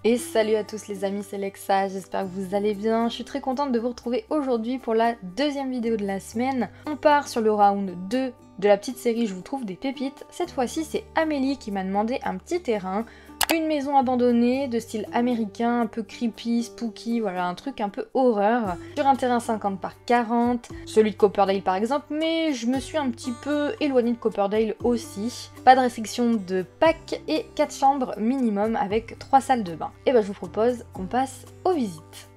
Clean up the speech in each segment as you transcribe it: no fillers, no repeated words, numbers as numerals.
Et salut à tous les amis, c'est Lexa, j'espère que vous allez bien. Je suis très contente de vous retrouver aujourd'hui pour la deuxième vidéo de la semaine. On part sur le round 2 de la petite série Je vous trouve des pépites. Cette fois-ci, c'est Amélie qui m'a demandé un petit terrain. Une maison abandonnée de style américain, un peu creepy, spooky, voilà, un truc un peu horreur. Sur un terrain 50 par 40, celui de Copperdale par exemple, mais je me suis un petit peu éloignée de Copperdale aussi. Pas de restriction de pack et 4 chambres minimum avec 3 salles de bain. Et ben je vous propose qu'on passe aux visites.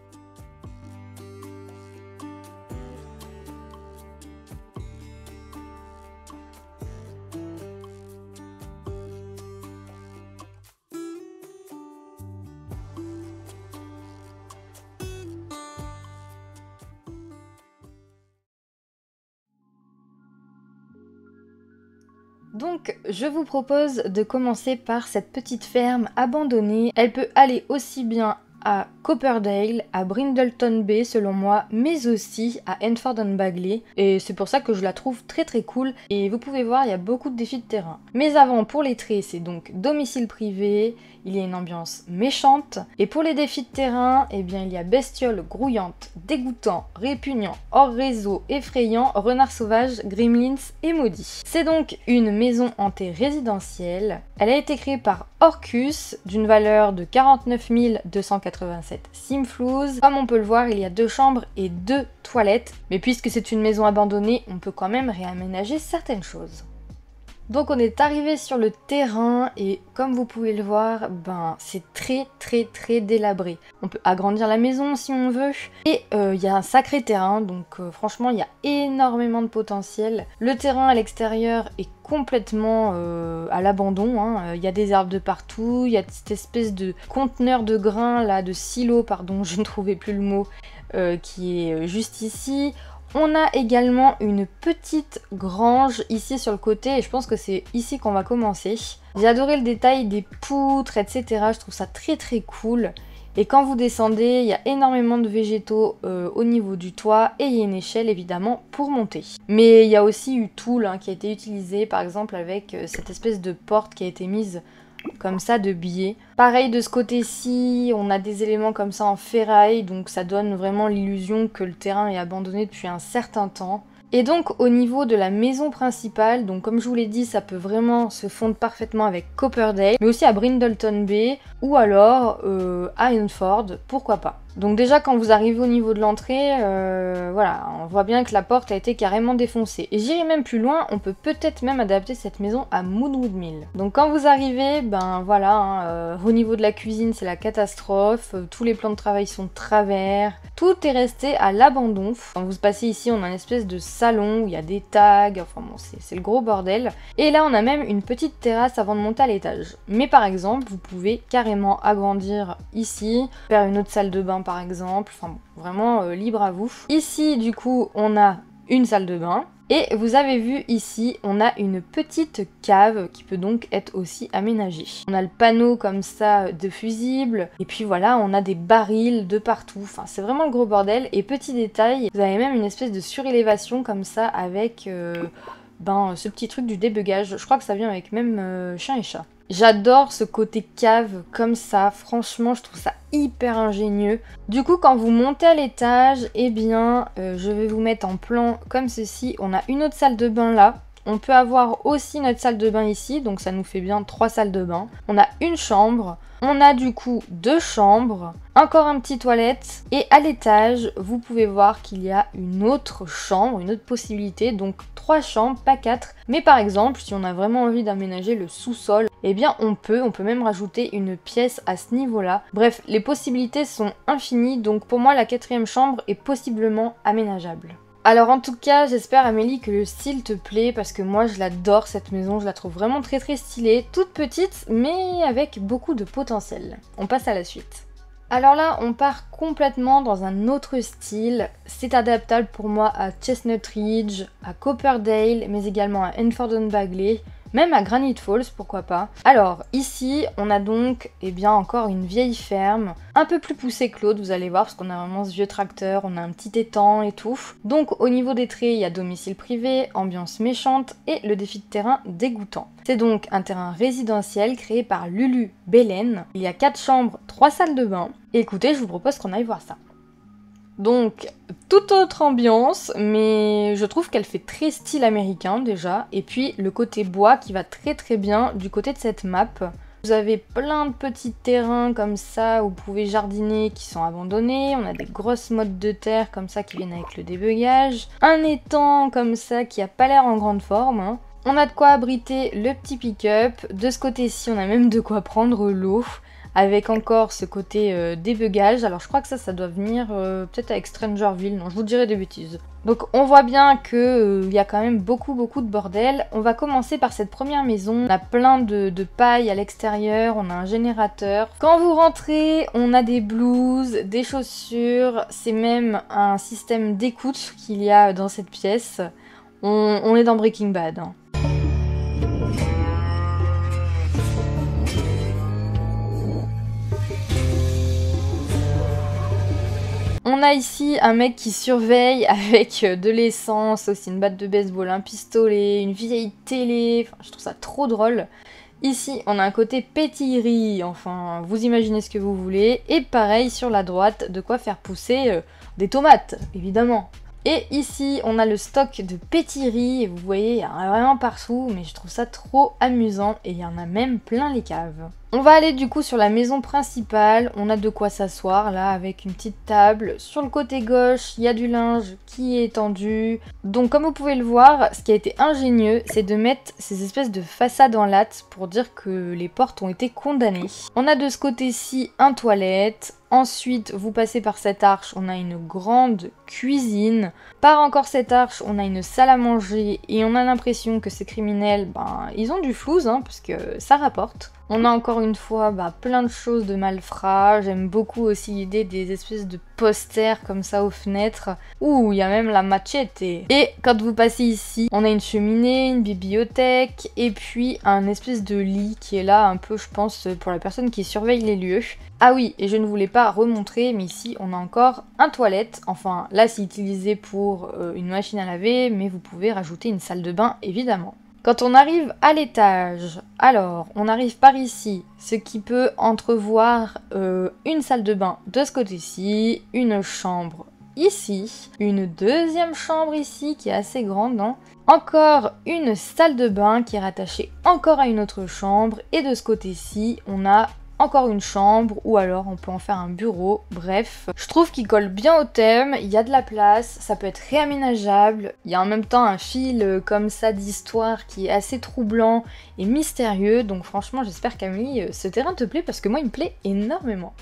Donc je vous propose de commencer par cette petite ferme abandonnée. Elle peut aller aussi bien à Copperdale, à Brindleton Bay selon moi, mais aussi à Henford and Bagley. Et c'est pour ça que je la trouve très cool. Et vous pouvez voir, il y a beaucoup de défis de terrain. Mais avant, pour les traits, c'est donc domicile privé, il y a une ambiance méchante. Et pour les défis de terrain, eh bien il y a bestiole grouillante, dégoûtant, répugnant, hors réseau, effrayant, renard sauvage, gremlins et maudit. C'est donc une maison hantée résidentielle. Elle a été créée par Orcus d'une valeur de 49 287 simflouz. Comme on peut le voir, il y a 2 chambres et 2 toilettes. Mais puisque c'est une maison abandonnée, on peut quand même réaménager certaines choses. Donc on est arrivé sur le terrain et comme vous pouvez le voir, c'est très délabré. On peut agrandir la maison si on veut et il y a un sacré terrain, donc franchement il y a énormément de potentiel. Le terrain à l'extérieur est complètement à l'abandon, il y a des arbres de partout, il y a cette espèce de conteneur de grains là, de silo pardon, je ne trouvais plus le mot, qui est juste ici. On a également une petite grange ici sur le côté et je pense que c'est ici qu'on va commencer. J'ai adoré le détail des poutres, etc. Je trouve ça très cool. Et quand vous descendez, il y a énormément de végétaux au niveau du toit et il y a une échelle évidemment pour monter. Mais il y a aussi eu Tool qui a été utilisé par exemple avec cette espèce de porte qui a été mise comme ça de biais. Pareil de ce côté-ci, on a des éléments comme ça en ferraille, donc ça donne vraiment l'illusion que le terrain est abandonné depuis un certain temps. Et donc au niveau de la maison principale, donc comme je vous l'ai dit, ça peut vraiment se fondre parfaitement avec Copperdale, mais aussi à Brindleton Bay ou alors à Henford, pourquoi pas. Donc déjà quand vous arrivez au niveau de l'entrée, voilà, on voit bien que la porte a été carrément défoncée. Et j'irai même plus loin, on peut peut-être même adapter cette maison à Moonwood Mill. Donc quand vous arrivez, voilà, au niveau de la cuisine c'est la catastrophe, tous les plans de travail sont de travers, tout est resté à l'abandon. Quand vous passez ici, on a une espèce de salon où il y a des tags, enfin bon, c'est le gros bordel. Et là on a même une petite terrasse avant de monter à l'étage. Mais par exemple, vous pouvez carrément agrandir ici, faire une autre salle de bain par exemple, enfin bon, vraiment libre à vous. Ici du coup on a une salle de bain et vous avez vu ici on a une petite cave qui peut donc être aussi aménagée. On a le panneau comme ça de fusible et puis voilà on a des barils de partout, enfin c'est vraiment le gros bordel. Et petit détail, vous avez même une espèce de surélévation comme ça avec ce petit truc du débugage, je crois que ça vient avec même chien et chat. J'adore ce côté cave comme ça, franchement je trouve ça hyper ingénieux. Du coup quand vous montez à l'étage, eh bien je vais vous mettre en plan comme ceci. On a une autre salle de bain là, on peut avoir aussi notre salle de bain ici, donc ça nous fait bien 3 salles de bain. On a une chambre, on a du coup 2 chambres, encore un petit toilette et à l'étage vous pouvez voir qu'il y a une autre chambre, une autre possibilité, donc 3 chambres, pas 4. Mais par exemple si on a vraiment envie d'aménager le sous-sol, eh bien on peut même rajouter une pièce à ce niveau-là. Bref, les possibilités sont infinies, donc pour moi la 4e chambre est possiblement aménageable. Alors en tout cas, j'espère Amélie que le style te plaît parce que moi je l'adore cette maison, je la trouve vraiment très stylée, toute petite mais avec beaucoup de potentiel. On passe à la suite. Alors là, on part complètement dans un autre style, c'est adaptable pour moi à Chestnut Ridge, à Copperdale, mais également à Henford and Bagley. même à Granite Falls, pourquoi pas. Alors, ici, on a donc, eh bien, encore une vieille ferme, un peu plus poussée que l'autre, vous allez voir, parce qu'on a vraiment ce vieux tracteur, on a un petit étang et tout. Donc, au niveau des traits, il y a domicile privé, ambiance méchante et le défi de terrain dégoûtant. C'est donc un terrain résidentiel créé par Lulu Belen. Il y a 4 chambres, 3 salles de bain. Et écoutez, je vous propose qu'on aille voir ça. Donc, toute autre ambiance, mais je trouve qu'elle fait très style américain déjà. Et puis, le côté bois qui va très très bien du côté de cette map. Vous avez plein de petits terrains comme ça où vous pouvez jardiner qui sont abandonnés. On a des grosses mottes de terre comme ça qui viennent avec le débugage. Un étang comme ça qui a pas l'air en grande forme, hein. On a de quoi abriter le petit pick-up. De ce côté-ci, on a même de quoi prendre l'eau. Avec encore ce côté débugage. Alors je crois que ça doit venir peut-être avec Strangerville. Non, je vous dirai des bêtises. Donc on voit bien que y a quand même beaucoup de bordel. On va commencer par cette première maison. On a plein de paille à l'extérieur. On a un générateur. Quand vous rentrez, on a des blouses, des chaussures. C'est même un système d'écoute qu'il y a dans cette pièce. On est dans Breaking Bad, hein. On a ici un mec qui surveille avec de l'essence, aussi une batte de baseball, un pistolet, une vieille télé. Enfin, je trouve ça trop drôle. Ici, on a un côté pétillerie, enfin, vous imaginez ce que vous voulez. Et pareil, sur la droite, de quoi faire pousser des tomates, évidemment. Et ici, on a le stock de pétillerie, et vous voyez, il y en a vraiment partout, mais je trouve ça trop amusant, et il y en a même plein les caves. On va aller du coup sur la maison principale, on a de quoi s'asseoir là avec une petite table. Sur le côté gauche, il y a du linge qui est étendu. Donc comme vous pouvez le voir, ce qui a été ingénieux, c'est de mettre ces espèces de façades en latte pour dire que les portes ont été condamnées. On a de ce côté-ci un toilette. Ensuite, vous passez par cette arche, on a une grande cuisine. Par encore cette arche, on a une salle à manger et on a l'impression que ces criminels, ben, ils ont du flouze, hein, parce que ça rapporte. On a encore une fois plein de choses de malfrats. J'aime beaucoup aussi l'idée des espèces de posters comme ça aux fenêtres. Ouh, il y a même la machette. Et quand vous passez ici, on a une cheminée, une bibliothèque et puis un espèce de lit qui est là un peu, je pense, pour la personne qui surveille les lieux. Ah oui, et je ne voulais pas remontrer, mais ici on a encore un toilette. Enfin, là c'est utilisé pour une machine à laver, mais vous pouvez rajouter une salle de bain évidemment. Quand on arrive à l'étage, alors on arrive par ici, ce qui peut entrevoir une salle de bain de ce côté-ci, une chambre ici, une deuxième chambre ici qui est assez grande, hein. Encore une salle de bain qui est rattachée encore à une autre chambre et de ce côté-ci on a encore une chambre ou alors on peut en faire un bureau, bref. Je trouve qu'il colle bien au thème, il y a de la place, ça peut être réaménageable, il y a en même temps un fil comme ça d'histoire qui est assez troublant et mystérieux, donc franchement j'espère Camille, ce terrain te plaît parce que moi il me plaît énormément.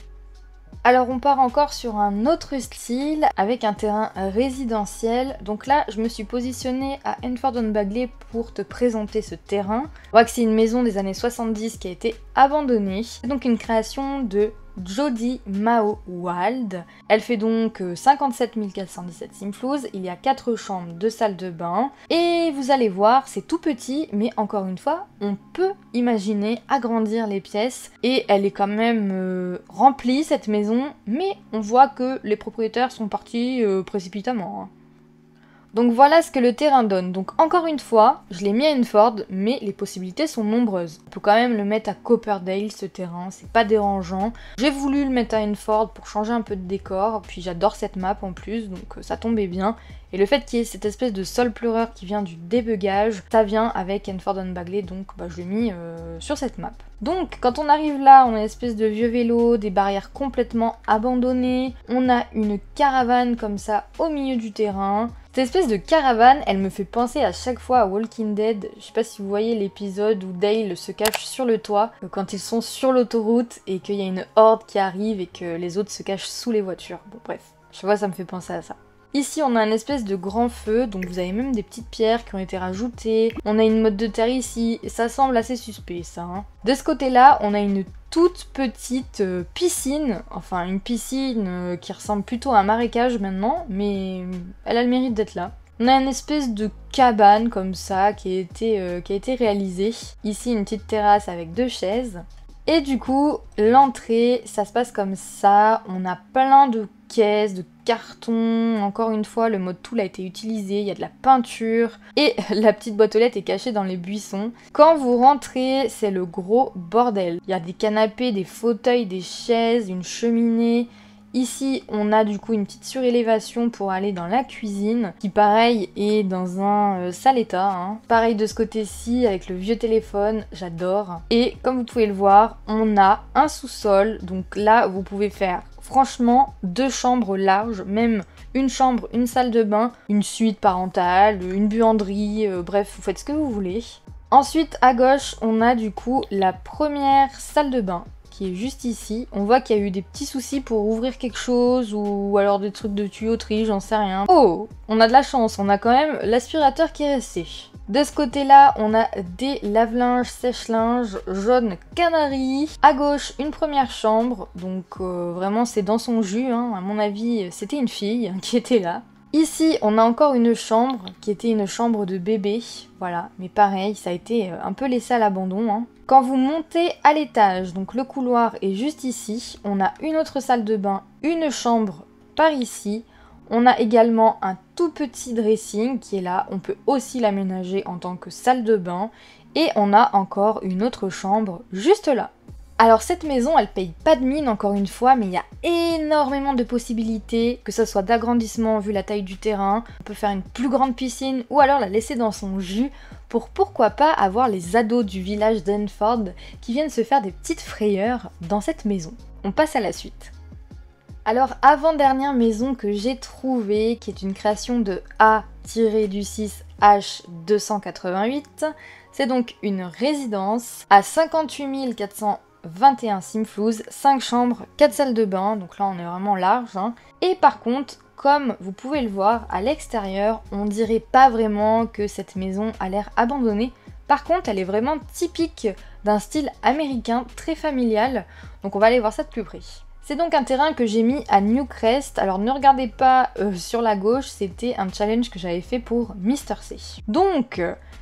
Alors on part encore sur un autre style avec un terrain résidentiel. Donc là je me suis positionnée à Henford-on-Bagley pour te présenter ce terrain. On voit que c'est une maison des années 70 qui a été abandonnée. C'est donc une création de Jody Mao Wald. Elle fait donc 57 417 simflouz. Il y a 4 chambres, 2 salles de bain. Et vous allez voir, c'est tout petit, mais encore une fois, on peut imaginer agrandir les pièces. Et elle est quand même remplie, cette maison, mais on voit que les propriétaires sont partis précipitamment, hein. Donc voilà ce que le terrain donne. Donc encore une fois, je l'ai mis à Henford, mais les possibilités sont nombreuses. On peut quand même le mettre à Copperdale ce terrain, c'est pas dérangeant. J'ai voulu le mettre à Henford pour changer un peu de décor, puis j'adore cette map en plus, donc ça tombait bien. Et le fait qu'il y ait cette espèce de sol pleureur qui vient du débugage, ça vient avec Henford-on-Bagley, donc je l'ai mis sur cette map. Donc quand on arrive là, on a une espèce de vieux vélo, des barrières complètement abandonnées, on a une caravane comme ça au milieu du terrain. Cette espèce de caravane, elle me fait penser à chaque fois à Walking Dead. Je sais pas si vous voyez l'épisode où Dale se cache sur le toit quand ils sont sur l'autoroute et qu'il y a une horde qui arrive et que les autres se cachent sous les voitures. Bon bref, je vois ça me fait penser à ça. Ici on a un espèce de grand feu, donc vous avez même des petites pierres qui ont été rajoutées. On a une motte de terre ici, et ça semble assez suspect ça, hein. De ce côté-là, on a une toute petite piscine, enfin une piscine qui ressemble plutôt à un marécage maintenant, mais elle a le mérite d'être là. On a une espèce de cabane comme ça qui a été réalisée. Ici une petite terrasse avec 2 chaises. Et du coup, l'entrée, ça se passe comme ça. On a plein de caisses, de cartons. Encore une fois, le mode tool a été utilisé. Il y a de la peinture. Et la petite boîte aux lettres est cachée dans les buissons. Quand vous rentrez, c'est le gros bordel. Il y a des canapés, des fauteuils, des chaises, une cheminée. Ici, on a du coup une petite surélévation pour aller dans la cuisine, qui pareil est dans un sale état. Hein. Pareil de ce côté-ci avec le vieux téléphone, j'adore. Et comme vous pouvez le voir, on a un sous-sol, donc là vous pouvez faire franchement 2 chambres larges, même une chambre, une salle de bain, une suite parentale, une buanderie, bref, vous faites ce que vous voulez. Ensuite, à gauche, on a du coup la première salle de bain, qui est juste ici. On voit qu'il y a eu des petits soucis pour ouvrir quelque chose ou alors des trucs de tuyauterie, j'en sais rien. Oh, on a de la chance, on a quand même l'aspirateur qui est resté. De ce côté-là, on a des lave-linges, sèche-linges, jaune canari. À gauche, une première chambre, donc vraiment c'est dans son jus, hein. À mon avis, c'était une fille qui était là. Ici, on a encore une chambre qui était une chambre de bébé, voilà, mais pareil, ça a été un peu laissé à l'abandon. Hein. Quand vous montez à l'étage, donc le couloir est juste ici, on a une autre salle de bain, une chambre par ici, on a également un tout petit dressing qui est là, on peut aussi l'aménager en tant que salle de bain, et on a encore une autre chambre juste là. Alors cette maison, elle paye pas de mine encore une fois, mais il y a énormément de possibilités, que ce soit d'agrandissement vu la taille du terrain, on peut faire une plus grande piscine ou alors la laisser dans son jus pour pourquoi pas avoir les ados du village d'Enford qui viennent se faire des petites frayeurs dans cette maison. On passe à la suite. Alors avant-dernière maison que j'ai trouvée, qui est une création de A-6H288, c'est donc une résidence à 58 421 Simflouz, 5 chambres, 4 salles de bain, donc là on est vraiment large. Hein. Et par contre, comme vous pouvez le voir, à l'extérieur, on dirait pas vraiment que cette maison a l'air abandonnée. Par contre, elle est vraiment typique d'un style américain, très familial, donc on va aller voir ça de plus près. C'est donc un terrain que j'ai mis à Newcrest, alors ne regardez pas sur la gauche, c'était un challenge que j'avais fait pour Mr. C. Donc,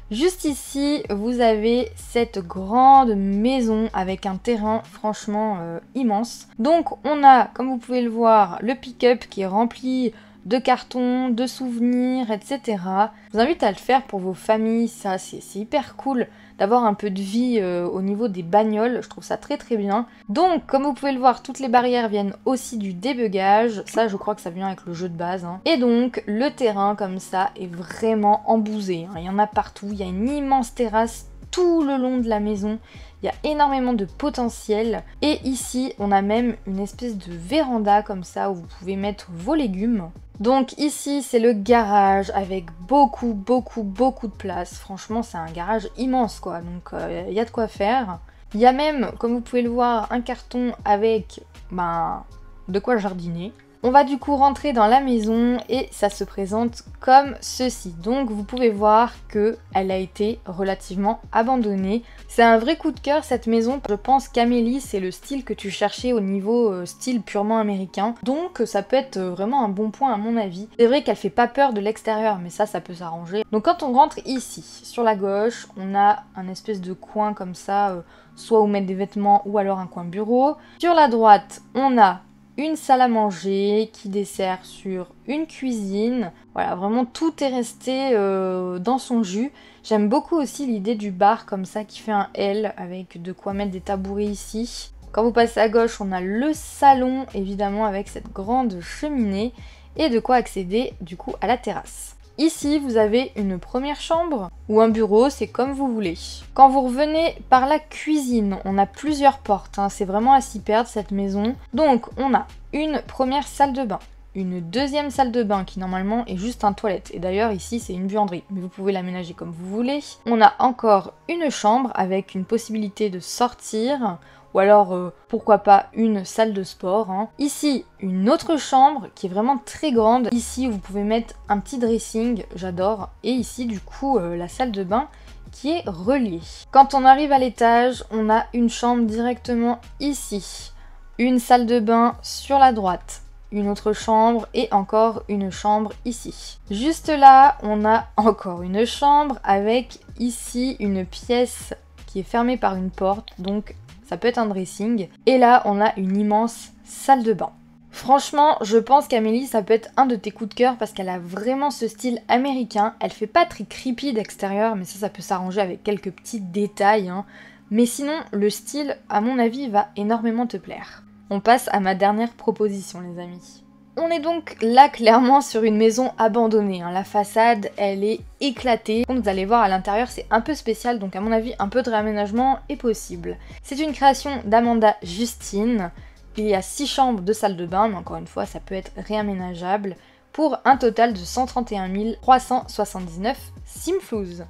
juste ici, vous avez cette grande maison avec un terrain franchement immense. Donc on a, comme vous pouvez le voir, le pick-up qui est rempli de cartons, de souvenirs, etc. Je vous invite à le faire pour vos familles, ça c'est hyper cool d'avoir un peu de vie au niveau des bagnoles, je trouve ça très très bien. Donc comme vous pouvez le voir, toutes les barrières viennent aussi du débugage, ça je crois que ça vient avec le jeu de base. Hein. Et donc le terrain comme ça est vraiment embousé, hein. Il y en a partout, il y a une immense terrasse tout le long de la maison. Il y a énormément de potentiel. Et ici, on a même une espèce de véranda comme ça où vous pouvez mettre vos légumes. Donc ici, c'est le garage avec beaucoup de place. Franchement, c'est un garage immense quoi. Donc il y a de quoi faire. Il y a même, comme vous pouvez le voir, un carton avec de quoi jardiner. On va du coup rentrer dans la maison et ça se présente comme ceci. Donc vous pouvez voir que elle a été relativement abandonnée. C'est un vrai coup de cœur cette maison. Je pense qu'Amélie c'est le style que tu cherchais au niveau style purement américain. Donc ça peut être vraiment un bon point à mon avis. C'est vrai qu'elle fait pas peur de l'extérieur mais ça peut s'arranger. Donc quand on rentre ici, sur la gauche, on a un espèce de coin comme ça, soit où mettre des vêtements ou alors un coin bureau. Sur la droite, on a une salle à manger qui dessert sur une cuisine. Voilà, vraiment tout est resté dans son jus. J'aime beaucoup aussi l'idée du bar comme ça qui fait un L avec de quoi mettre des tabourets ici. Quand vous passez à gauche, on a le salon évidemment avec cette grande cheminée et de quoi accéder du coup à la terrasse. Ici, vous avez une première chambre ou un bureau, c'est comme vous voulez. Quand vous revenez par la cuisine, on a plusieurs portes, hein, c'est vraiment à s'y perdre cette maison. Donc, on a une première salle de bain, une deuxième salle de bain qui normalement est juste un toilette. Et d'ailleurs, ici, c'est une buanderie, mais vous pouvez l'aménager comme vous voulez. On a encore une chambre avec une possibilité de sortir. Ou alors, pourquoi pas, une salle de sport. Hein. Ici, une autre chambre qui est vraiment très grande. Ici, vous pouvez mettre un petit dressing, j'adore. Et ici, du coup, la salle de bain qui est reliée. Quand on arrive à l'étage, on a une chambre directement ici. Une salle de bain sur la droite. une autre chambre et encore une chambre ici. Juste là, on a encore une chambre avec ici une pièce qui est fermée par une porte, donc ça peut être un dressing. Et là, on a une immense salle de bain. Franchement, je pense qu'Amélie, ça peut être un de tes coups de cœur parce qu'elle a vraiment ce style américain. Elle fait pas très creepy d'extérieur, mais ça peut s'arranger avec quelques petits détails, hein. Mais sinon, le style, à mon avis, va énormément te plaire. On passe à ma dernière proposition, les amis. On est donc là clairement sur une maison abandonnée, hein. La façade, elle est éclatée. Comme vous allez voir à l'intérieur, c'est un peu spécial, donc à mon avis, un peu de réaménagement est possible. C'est une création d'Amanda Justine. Il y a 6 chambres de salle de bain, mais encore une fois, ça peut être réaménageable, pour un total de 131 379 simflouz.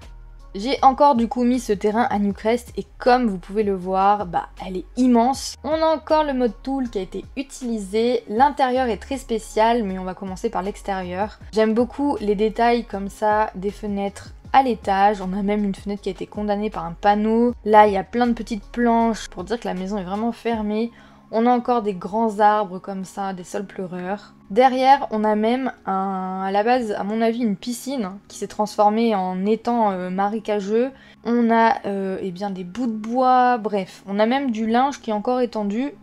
J'ai encore du coup mis ce terrain à Newcrest et comme vous pouvez le voir, elle est immense. On a encore le mode tool qui a été utilisé. L'intérieur est très spécial, mais on va commencer par l'extérieur. J'aime beaucoup les détails comme ça, des fenêtres à l'étage. On a même une fenêtre qui a été condamnée par un panneau. Là, il y a plein de petites planches pour dire que la maison est vraiment fermée. On a encore des grands arbres comme ça, des sols pleureurs. Derrière, on a même à la base, à mon avis, une piscine qui s'est transformée en étang marécageux. On a eh bien des bouts de bois, bref. On a même du linge qui est encore étendu,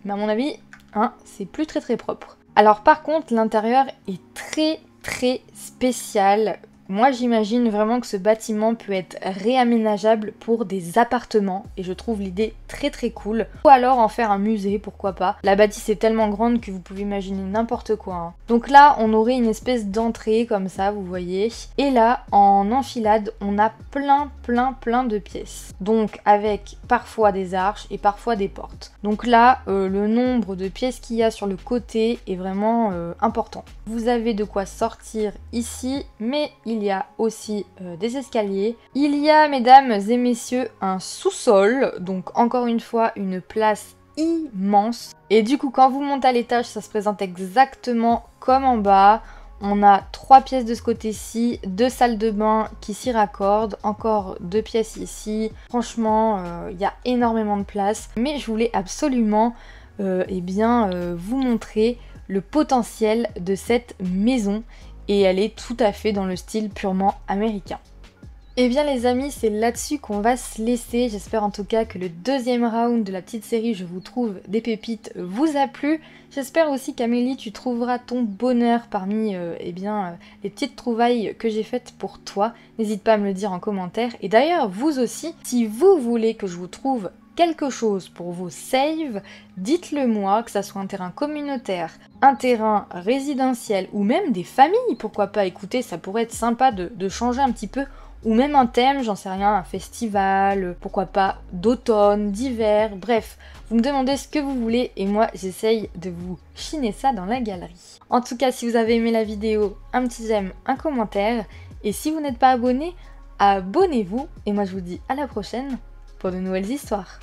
mais à mon avis, hein, c'est plus très propre. Alors par contre, l'intérieur est très spécial. Moi j'imagine vraiment que ce bâtiment peut être réaménageable pour des appartements et je trouve l'idée très cool. Ou alors en faire un musée, pourquoi pas. La bâtisse est tellement grande que vous pouvez imaginer n'importe quoi, hein. Donc là on aurait une espèce d'entrée comme ça, vous voyez. Et là en enfilade on a plein de pièces. Donc avec parfois des arches et parfois des portes. Donc là le nombre de pièces qu'il y a sur le côté est vraiment important. Vous avez de quoi sortir ici, mais il y a aussi des escaliers. Il y a, mesdames et messieurs, un sous-sol, donc encore une fois une place immense. Et du coup, quand vous montez à l'étage, ça se présente exactement comme en bas. On a 3 pièces de ce côté-ci, 2 salles de bain qui s'y raccordent, encore 2 pièces ici. Franchement, il y a énormément de place. Mais je voulais absolument vous montrer le potentiel de cette maison. Et elle est tout à fait dans le style purement américain. Et bien les amis, c'est là-dessus qu'on va se laisser. J'espère en tout cas que le deuxième round de la petite série Je vous trouve des pépites vous a plu. J'espère aussi qu'Amélie, tu trouveras ton bonheur parmi les petites trouvailles que j'ai faites pour toi. N'hésite pas à me le dire en commentaire. Et d'ailleurs, vous aussi, si vous voulez que je vous trouve quelque chose pour vos saves, dites-le moi, que ça soit un terrain communautaire, un terrain résidentiel ou même des familles, pourquoi pas. Écoutez, ça pourrait être sympa de changer un petit peu, ou même un thème, j'en sais rien, un festival, pourquoi pas d'automne, d'hiver, bref, vous me demandez ce que vous voulez et moi j'essaye de vous chiner ça dans la galerie. En tout cas, si vous avez aimé la vidéo, un petit j'aime, un commentaire, et si vous n'êtes pas abonné, abonnez-vous, et moi je vous dis à la prochaine pour de nouvelles histoires.